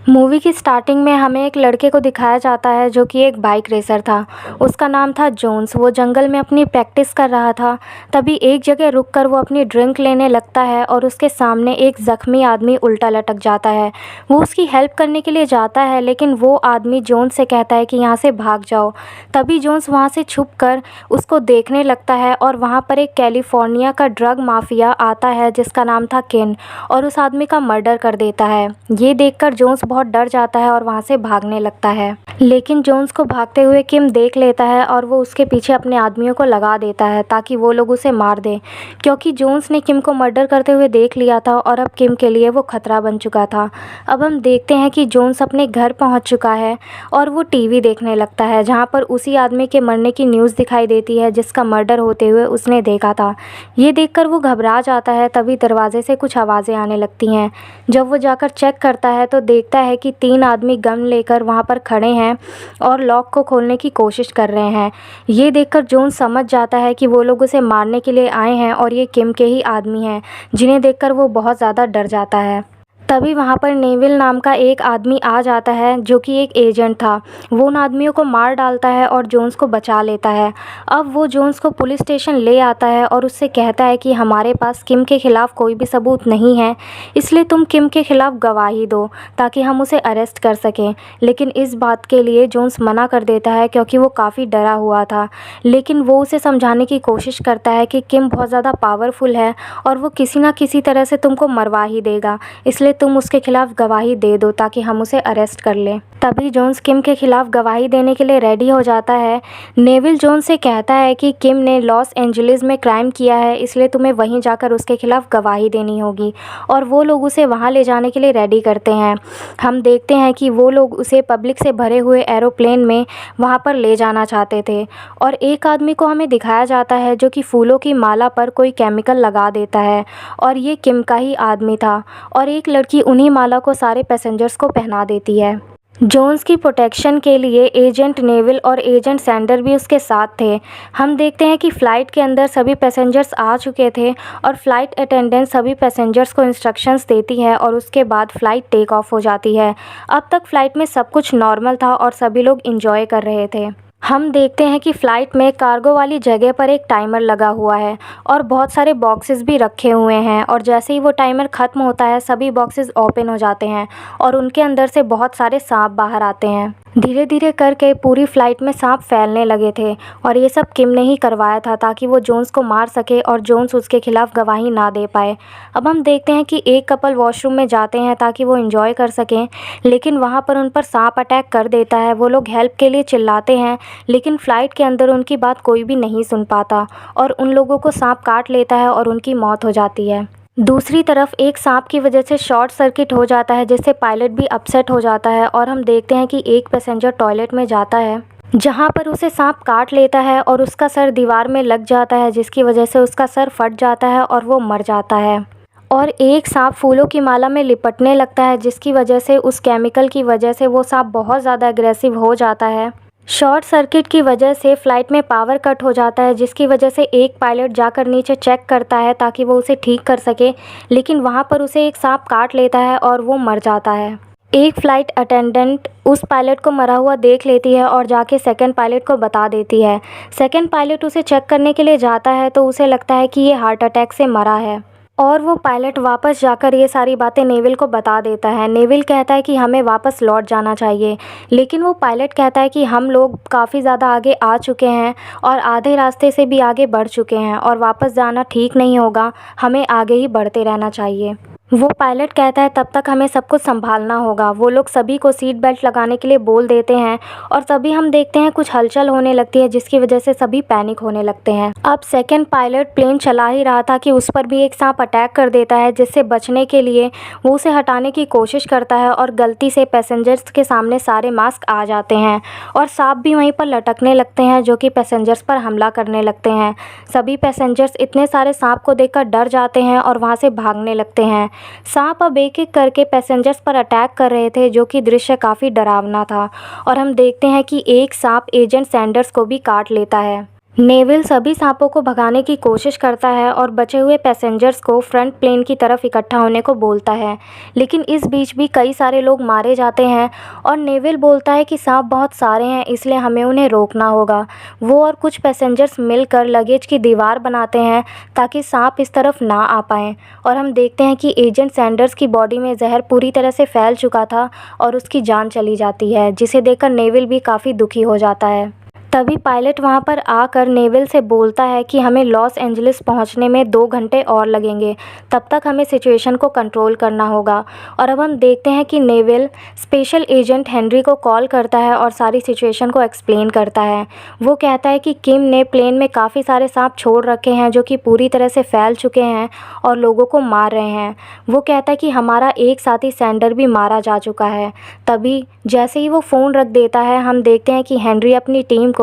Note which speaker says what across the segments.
Speaker 1: Movie की starting में हमें एक लड़के को दिखाया जाता है जो कि एक बाइक रेसर था। उसका नाम था जोन्स। वो जंगल में अपनी प्रैक्टिस कर रहा था। तभी एक जगह रुककर वो अपनी ड्रिंक लेने लगता है और उसके सामने एक ज़ख्मी आदमी उल्टा लटक जाता है। वो उसकी हेल्प करने के लिए जाता है, लेकिन वो आदमी जोन्स से कहता है कि यहाँ से भाग जाओ। तभी जोन्स वहाँ से छुप कर उसको देखने लगता है और वहाँ पर एक कैलिफोर्निया का ड्रग माफिया आता है जिसका नाम था केन, और उस आदमी का मर्डर कर देता है। ये देखकर जोन्स बहुत डर जाता है और वहाँ से भागने लगता है, लेकिन जोन्स को भागते हुए किम देख लेता है और वो उसके पीछे अपने आदमियों को लगा देता है ताकि वो लोग उसे मार दें, क्योंकि जोन्स ने किम को मर्डर करते हुए देख लिया था और अब किम के लिए वो खतरा बन चुका था। अब हम देखते हैं कि जोन्स अपने घर पहुँच चुका है और वो टीवी देखने लगता है, जहाँ पर उसी आदमी के मरने की न्यूज़ दिखाई देती है जिसका मर्डर होते हुए उसने देखा था। ये देखकर वो घबरा जाता है। तभी दरवाजे से कुछ आवाज़ें आने लगती हैं। जब वो जाकर चेक करता है तो देखता है कि 3 आदमी गन लेकर वहाँ पर खड़े हैं और लॉक को खोलने की कोशिश कर रहे हैं। ये देखकर जोन्स समझ जाता है कि वो लोग उसे मारने के लिए आए हैं और ये किम के ही आदमी हैं, जिन्हें देखकर वो बहुत ज़्यादा डर जाता है। तभी वहाँ पर नेविल नाम का एक आदमी आ जाता है जो कि एक एजेंट था। वो उन आदमियों को मार डालता है और जोन्स को बचा लेता है। अब वो जोन्स को पुलिस स्टेशन ले आता है और उससे कहता है कि हमारे पास किम के ख़िलाफ़ कोई भी सबूत नहीं है, इसलिए तुम किम के ख़िलाफ़ गवाही दो ताकि हम उसे अरेस्ट कर सकें। लेकिन इस बात के लिए जोन्स मना कर देता है क्योंकि वो काफ़ी डरा हुआ था। लेकिन वो उसे समझाने की कोशिश करता है कि किम बहुत ज़्यादा पावरफुल है और वो किसी ना किसी तरह से तुमको मरवा ही देगा, इसलिए तुम उसके खिलाफ़ गवाही दे दो ताकि हम उसे अरेस्ट कर लें। तभी जोन्स किम के खिलाफ़ गवाही देने के लिए रेडी हो जाता है। नेविल जोन्स से कहता है कि किम ने लॉस एंजलिस में क्राइम किया है, इसलिए तुम्हें वहीं जाकर उसके खिलाफ़ गवाही देनी होगी, और वो लोग उसे वहाँ ले जाने के लिए रेडी करते हैं। हम देखते हैं कि वो लोग उसे पब्लिक से भरे हुए एरोप्लेन में वहाँ पर ले जाना चाहते थे, और एक आदमी को हमें दिखाया जाता है जो कि फूलों की माला पर कोई केमिकल लगा देता है, और ये किम का ही आदमी था। और एक लड़की उन्हीं माला को सारे पैसेंजर्स को पहना देती है। जोन्स की प्रोटेक्शन के लिए एजेंट नेविल और एजेंट सैंडर भी उसके साथ थे। हम देखते हैं कि फ़्लाइट के अंदर सभी पैसेंजर्स आ चुके थे और फ़्लाइट अटेंडेंट सभी पैसेंजर्स को इंस्ट्रक्शंस देती है और उसके बाद फ़्लाइट टेक ऑफ हो जाती है। अब तक फ़्लाइट में सब कुछ नॉर्मल था और सभी लोग इंजॉय कर रहे थे। हम देखते हैं कि फ़्लाइट में कार्गो वाली जगह पर एक टाइमर लगा हुआ है और बहुत सारे बॉक्सेस भी रखे हुए हैं, और जैसे ही वो टाइमर ख़त्म होता है सभी बॉक्सेस ओपन हो जाते हैं और उनके अंदर से बहुत सारे सांप बाहर आते हैं। धीरे धीरे करके पूरी फ़्लाइट में सांप फैलने लगे थे, और ये सब किम ने ही करवाया था ताकि वो जोन्स को मार सके और जोन्स उसके खिलाफ़ गवाही ना दे पाए। अब हम देखते हैं कि एक कपल वॉशरूम में जाते हैं ताकि वो एंजॉय कर सकें, लेकिन वहाँ पर उन पर सांप अटैक कर देता है। वो लोग हेल्प के लिए चिल्लाते हैं, लेकिन फ़्लाइट के अंदर उनकी बात कोई भी नहीं सुन पाता और उन लोगों को सांप काट लेता है और उनकी मौत हो जाती है। दूसरी तरफ एक सांप की वजह से शॉर्ट सर्किट हो जाता है, जिससे पायलट भी अपसेट हो जाता है, और हम देखते हैं कि एक पैसेंजर टॉयलेट में जाता है जहाँ पर उसे सांप काट लेता है और उसका सर दीवार में लग जाता है, जिसकी वजह से उसका सर फट जाता है और वो मर जाता है। और एक सांप फूलों की माला में लिपटने लगता है, जिसकी वजह से उस केमिकल की वजह से वो सांप बहुत ज़्यादा एग्रेसिव हो जाता है। शॉर्ट सर्किट की वजह से फ़्लाइट में पावर कट हो जाता है, जिसकी वजह से एक पायलट जाकर नीचे चेक करता है ताकि वो उसे ठीक कर सके, लेकिन वहाँ पर उसे एक सांप काट लेता है और वो मर जाता है। एक फ़्लाइट अटेंडेंट उस पायलट को मरा हुआ देख लेती है और जाके सेकंड पायलट को बता देती है। सेकंड पायलट उसे चेक करने के लिए जाता है तो उसे लगता है कि ये हार्ट अटैक से मरा है, और वो पायलट वापस जाकर ये सारी बातें नेविल को बता देता है। नेविल कहता है कि हमें वापस लौट जाना चाहिए, लेकिन वो पायलट कहता है कि हम लोग काफ़ी ज़्यादा आगे आ चुके हैं और आधे रास्ते से भी आगे बढ़ चुके हैं और वापस जाना ठीक नहीं होगा, हमें आगे ही बढ़ते रहना चाहिए। वो पायलट कहता है तब तक हमें सब कुछ संभालना होगा। वो लोग सभी को सीट बेल्ट लगाने के लिए बोल देते हैं, और तभी हम देखते हैं कुछ हलचल होने लगती है, जिसकी वजह से सभी पैनिक होने लगते हैं। अब सेकंड पायलट प्लेन चला ही रहा था कि उस पर भी एक सांप अटैक कर देता है, जिससे बचने के लिए वो उसे हटाने की कोशिश करता है और गलती से पैसेंजर्स के सामने सारे मास्क आ जाते हैं और सांप भी वहीं पर लटकने लगते हैं, जो कि पैसेंजर्स पर हमला करने लगते हैं। सभी पैसेंजर्स इतने सारे सांप को देखकर डर जाते हैं और वहाँ से भागने लगते हैं। सांप अब एक एक करके पैसेंजर्स पर अटैक कर रहे थे, जो कि दृश्य काफ़ी डरावना था, और हम देखते हैं कि एक सांप एजेंट सैंडर्स को भी काट लेता है। नेविल सभी सांपों को भगाने की कोशिश करता है और बचे हुए पैसेंजर्स को फ्रंट प्लेन की तरफ इकट्ठा होने को बोलता है, लेकिन इस बीच भी कई सारे लोग मारे जाते हैं और नेविल बोलता है कि सांप बहुत सारे हैं, इसलिए हमें उन्हें रोकना होगा। वो और कुछ पैसेंजर्स मिलकर लगेज की दीवार बनाते हैं ताकि सांप इस तरफ ना आ पाएँ। और हम देखते हैं कि एजेंट सैंडर्स की बॉडी में जहर पूरी तरह से फैल चुका था और उसकी जान चली जाती है, जिसे देखकर नेविल भी काफ़ी दुखी हो जाता है। तभी पायलट वहां पर आकर नेविल से बोलता है कि हमें लॉस एंजलिस पहुंचने में 2 घंटे और लगेंगे, तब तक हमें सिचुएशन को कंट्रोल करना होगा। और अब हम देखते हैं कि नेविल स्पेशल एजेंट हेनरी को कॉल करता है और सारी सिचुएशन को एक्सप्लेन करता है। वो कहता है कि किम ने प्लेन में काफ़ी सारे सांप छोड़ रखे हैं जो कि पूरी तरह से फैल चुके हैं और लोगों को मार रहे हैं। वो कहता है कि हमारा एक साथी सैंडर भी मारा जा चुका है। तभी जैसे ही वो फ़ोन रख देता है, हम देखते हैं कि हेनरी अपनी टीम को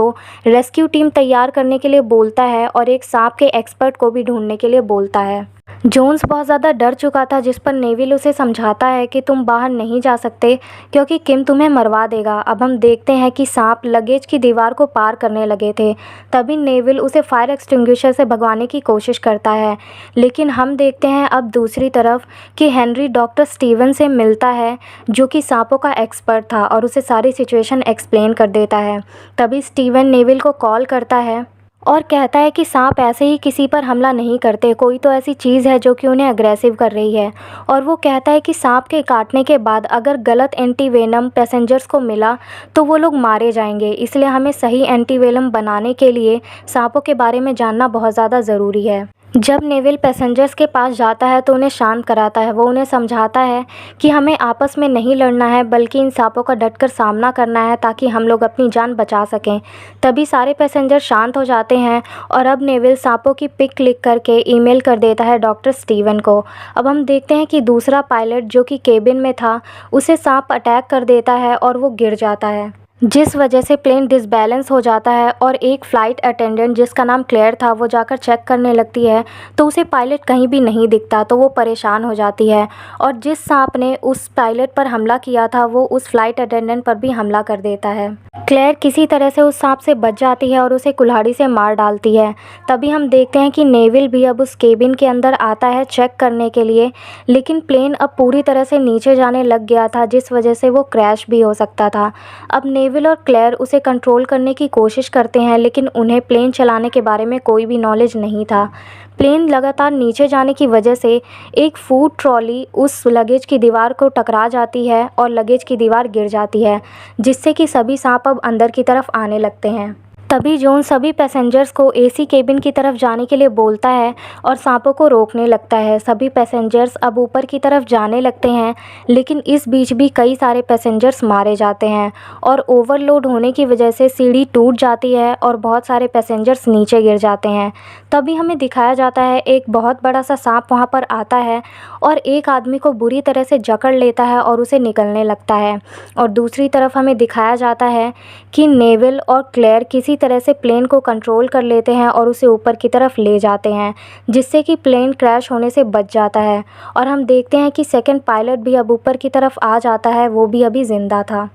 Speaker 1: रेस्क्यू टीम तैयार करने के लिए बोलता है और एक सांप के एक्सपर्ट को भी ढूंढने के लिए बोलता है। जोन्स बहुत ज़्यादा डर चुका था, जिस पर नेविल उसे समझाता है कि तुम बाहर नहीं जा सकते क्योंकि किम तुम्हें मरवा देगा। अब हम देखते हैं कि सांप लगेज की दीवार को पार करने लगे थे। तभी नेविल उसे फायर एक्सटिंग्विशर से भगवाने की कोशिश करता है, लेकिन हम देखते हैं अब दूसरी तरफ कि हेनरी डॉक्टर स्टीवन से मिलता है जो कि सांपों का एक्सपर्ट था और उसे सारी सिचुएशन एक्सप्लेन कर देता है। तभी स्टीवन नेविल को कॉल करता है और कहता है कि सांप ऐसे ही किसी पर हमला नहीं करते, कोई तो ऐसी चीज़ है जो कि उन्हें अग्रेसिव कर रही है। और वो कहता है कि सांप के काटने के बाद अगर गलत एंटीवेनम पैसेंजर्स को मिला तो वो लोग मारे जाएंगे, इसलिए हमें सही एंटीवेनम बनाने के लिए सांपों के बारे में जानना बहुत ज़्यादा ज़रूरी है। जब नेविल पैसेंजर्स के पास जाता है तो उन्हें शांत कराता है। वो उन्हें समझाता है कि हमें आपस में नहीं लड़ना है बल्कि इन सांपों का डटकर सामना करना है ताकि हम लोग अपनी जान बचा सकें। तभी सारे पैसेंजर शांत हो जाते हैं और अब नेविल सांपों की पिक क्लिक करके ईमेल कर देता है डॉक्टर स्टीवन को। अब हम देखते हैं कि दूसरा पायलट जो कि केबिन में था उसे सांप अटैक कर देता है और वो गिर जाता है, जिस वजह से प्लेन डिसबैलेंस हो जाता है। और एक फ़्लाइट अटेंडेंट जिसका नाम क्लेयर था वो जाकर चेक करने लगती है तो उसे पायलट कहीं भी नहीं दिखता, तो वो परेशान हो जाती है और जिस सांप ने उस पायलट पर हमला किया था वो उस फ़्लाइट अटेंडेंट पर भी हमला कर देता है। क्लेयर किसी तरह से उस सांप से बच जाती है और उसे कुल्हाड़ी से मार डालती है। तभी हम देखते हैं कि नेविल भी अब उस केबिन के अंदर आता है चेक करने के लिए, लेकिन प्लेन अब पूरी तरह से नीचे जाने लग गया था, जिस वजह से वो क्रैश भी हो सकता था। अब नेविल और क्लेयर उसे कंट्रोल करने की कोशिश करते हैं, लेकिन उन्हें प्लेन चलाने के बारे में कोई भी नॉलेज नहीं था। प्लेन लगातार नीचे जाने की वजह से एक फूड ट्रॉली उस लगेज की दीवार को टकरा जाती है और लगेज की दीवार गिर जाती है, जिससे कि सभी सांप अब अंदर की तरफ आने लगते हैं। तभी जोन सभी पैसेंजर्स को एसी केबिन की तरफ जाने के लिए बोलता है और सांपों को रोकने लगता है। सभी पैसेंजर्स अब ऊपर की तरफ जाने लगते हैं, लेकिन इस बीच भी कई सारे पैसेंजर्स मारे जाते हैं और ओवरलोड होने की वजह से सीढ़ी टूट जाती है और बहुत सारे पैसेंजर्स नीचे गिर जाते हैं। तभी हमें दिखाया जाता है एक बहुत बड़ा सा सांप वहाँ पर आता है और एक आदमी को बुरी तरह से जकड़ लेता है और उसे निकलने लगता है। और दूसरी तरफ हमें दिखाया जाता है कि नेविल और क्लेयर किसी तरह से प्लेन को कंट्रोल कर लेते हैं और उसे ऊपर की तरफ ले जाते हैं, जिससे कि प्लेन क्रैश होने से बच जाता है। और हम देखते हैं कि सेकंड पायलट भी अब ऊपर की तरफ आ जाता है, वो भी अभी ज़िंदा था।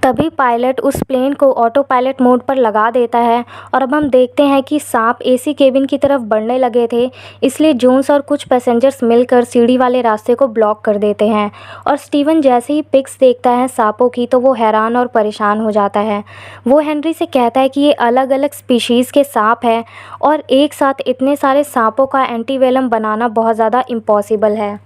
Speaker 1: तभी पायलट उस प्लेन को ऑटो पायलट मोड पर लगा देता है और अब हम देखते हैं कि सांप एसी केबिन की तरफ बढ़ने लगे थे, इसलिए जोन्स और कुछ पैसेंजर्स मिलकर सीढ़ी वाले रास्ते को ब्लॉक कर देते हैं। और स्टीवन जैसे ही पिक्स देखता है सांपों की तो वो हैरान और परेशान हो जाता है। वो हेनरी से कहता है कि ये अलग अलग स्पीशीज़ के सांप हैं और एक साथ इतने सारे सांपों का एंटीवेलम बनाना बहुत ज़्यादा इम्पॉसिबल है।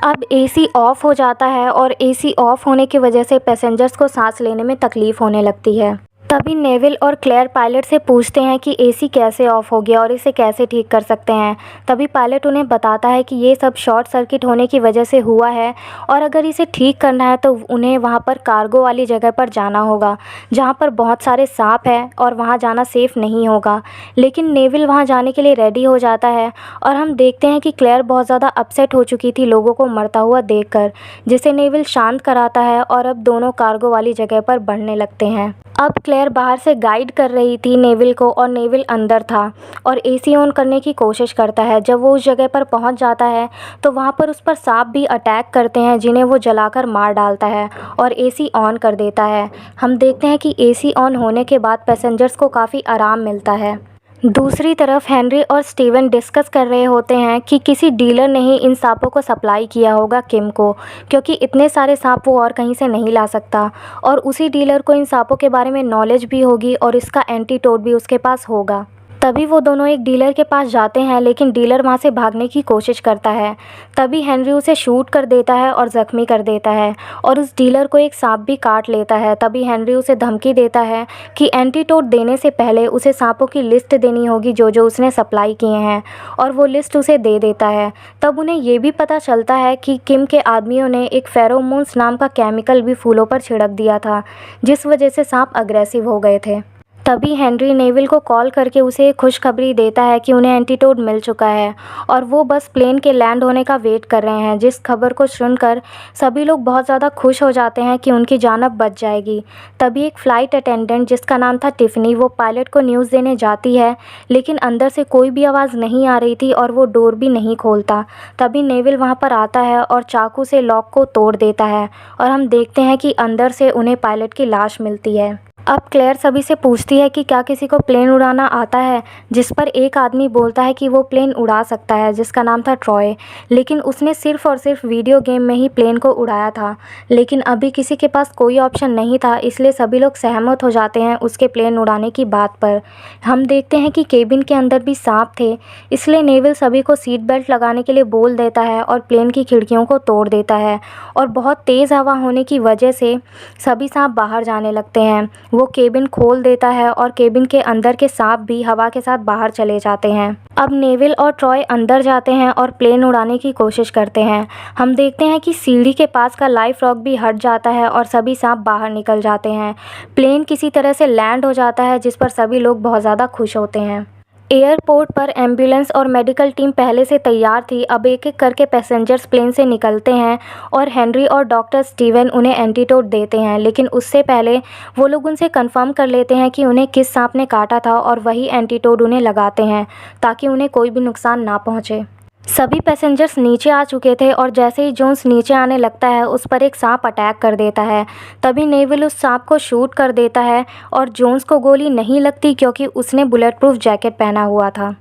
Speaker 1: अब एसी ऑफ हो जाता है और एसी ऑफ होने की वजह से पैसेंजर्स को सांस लेने में तकलीफ़ होने लगती है। तभी नेविल और क्लेयर पायलट से पूछते हैं कि एसी कैसे ऑफ हो गया और इसे कैसे ठीक कर सकते हैं। तभी पायलट उन्हें बताता है कि ये सब शॉर्ट सर्किट होने की वजह से हुआ है और अगर इसे ठीक करना है तो उन्हें वहाँ पर कार्गो वाली जगह पर जाना होगा जहाँ पर बहुत सारे सांप हैं और वहाँ जाना सेफ़ नहीं होगा। लेकिन नेविल वहाँ जाने के लिए रेडी हो जाता है और हम देखते हैं कि क्लेयर बहुत ज़्यादा अपसेट हो चुकी थी लोगों को मरता हुआ देखकर, जिसे नेविल शांत कराता है और अब दोनों कार्गो वाली जगह पर बढ़ने लगते हैं। अब क्लेयर बाहर से गाइड कर रही थी नेविल को और नेविल अंदर था और एसी ऑन करने की कोशिश करता है। जब वो उस जगह पर पहुंच जाता है तो वहाँ पर उस पर सांप भी अटैक करते हैं, जिन्हें वो जलाकर मार डालता है और एसी ऑन कर देता है। हम देखते हैं कि एसी ऑन होने के बाद पैसेंजर्स को काफ़ी आराम मिलता है। दूसरी तरफ हेनरी और स्टीवन डिस्कस कर रहे होते हैं कि किसी डीलर ने ही इन सांपों को सप्लाई किया होगा किम को, क्योंकि इतने सारे सांप वो और कहीं से नहीं ला सकता और उसी डीलर को इन सांपों के बारे में नॉलेज भी होगी और इसका एंटीटोड भी उसके पास होगा। तभी वो दोनों एक डीलर के पास जाते हैं, लेकिन डीलर वहाँ से भागने की कोशिश करता है। तभी हेनरी उसे शूट कर देता है और ज़ख्मी कर देता है और उस डीलर को एक सांप भी काट लेता है। तभी हेनरी उसे धमकी देता है कि एंटीटोड देने से पहले उसे सांपों की लिस्ट देनी होगी जो जो उसने सप्लाई किए हैं, और वो लिस्ट उसे दे देता है। तब उन्हें ये भी पता चलता है कि किम के आदमियों ने एक फेरोमोन्स नाम का केमिकल भी फूलों पर छिड़क दिया था, जिस वजह से सांप अग्रेसिव हो गए थे। तभी हेनरी नेविल को कॉल करके उसे एक खुशखबरी देता है कि उन्हें एंटीटोड मिल चुका है और वो बस प्लेन के लैंड होने का वेट कर रहे हैं। जिस खबर को सुनकर सभी लोग बहुत ज़्यादा खुश हो जाते हैं कि उनकी जान अब बच जाएगी। तभी एक फ़्लाइट अटेंडेंट जिसका नाम था टिफ़नी, वो पायलट को न्यूज़ देने जाती है, लेकिन अंदर से कोई भी आवाज़ नहीं आ रही थी और वो डोर भी नहीं खोलता। तभी नेविल वहाँ पर आता है और चाकू से लॉक को तोड़ देता है और हम देखते हैं कि अंदर से उन्हें पायलट की लाश मिलती है। अब क्लेयर सभी से पूछती है कि क्या किसी को प्लेन उड़ाना आता है, जिस पर एक आदमी बोलता है कि वो प्लेन उड़ा सकता है, जिसका नाम था ट्रॉय, लेकिन उसने सिर्फ़ और सिर्फ वीडियो गेम में ही प्लेन को उड़ाया था। लेकिन अभी किसी के पास कोई ऑप्शन नहीं था, इसलिए सभी लोग सहमत हो जाते हैं उसके प्लेन उड़ाने की बात पर। हम देखते हैं कि केबिन के अंदर भी सांप थे, इसलिए नेविल सभी को सीट बेल्ट लगाने के लिए बोल देता है और प्लेन की खिड़कियों को तोड़ देता है और बहुत तेज़ हवा होने की वजह से सभी सांप बाहर जाने लगते हैं। वो केबिन खोल देता है और केबिन के अंदर के सांप भी हवा के साथ बाहर चले जाते हैं। अब नेविल और ट्रॉय अंदर जाते हैं और प्लेन उड़ाने की कोशिश करते हैं। हम देखते हैं कि सीढ़ी के पास का लाइफ रॉक भी हट जाता है और सभी सांप बाहर निकल जाते हैं। प्लेन किसी तरह से लैंड हो जाता है, जिस पर सभी लोग बहुत ज़्यादा खुश होते हैं। एयरपोर्ट पर एम्बुलेंस और मेडिकल टीम पहले से तैयार थी। अब एक एक करके पैसेंजर्स प्लेन से निकलते हैं और हेनरी और डॉक्टर स्टीवन उन्हें एंटीटोड देते हैं, लेकिन उससे पहले वो लोग उनसे कंफर्म कर लेते हैं कि उन्हें किस सांप ने काटा था और वही एंटीटोड उन्हें लगाते हैं ताकि उन्हें कोई भी नुकसान ना पहुँचे। सभी पैसेंजर्स नीचे आ चुके थे और जैसे ही जोन्स नीचे आने लगता है उस पर एक सांप अटैक कर देता है। तभी नेविल उस सांप को शूट कर देता है और जोन्स को गोली नहीं लगती क्योंकि उसने बुलेट प्रूफ जैकेट पहना हुआ था।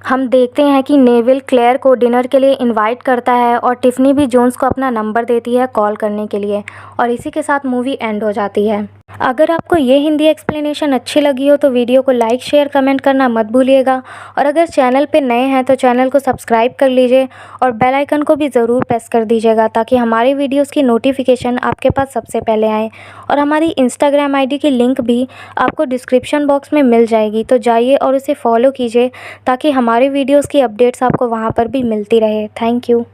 Speaker 1: हम देखते हैं कि नेविल क्लेयर को डिनर के लिए इनवाइट करता है और टिफ़नी भी जोन्स को अपना नंबर देती है कॉल करने के लिए, और इसी के साथ मूवी एंड हो जाती है। अगर आपको ये हिंदी एक्सप्लेनेशन अच्छी लगी हो तो वीडियो को लाइक शेयर कमेंट करना मत भूलिएगा, और अगर चैनल पे नए हैं तो चैनल को सब्सक्राइब कर लीजिए और बेल आइकन को भी ज़रूर प्रेस कर दीजिएगा ताकि हमारी वीडियोस की नोटिफिकेशन आपके पास सबसे पहले आए। और हमारी इंस्टाग्राम आईडी की लिंक भी आपको डिस्क्रिप्शन बॉक्स में मिल जाएगी, तो जाइए और उसे फॉलो कीजिए ताकि हमारे वीडियोज़ की अपडेट्स आपको वहाँ पर भी मिलती रहे। Thank you.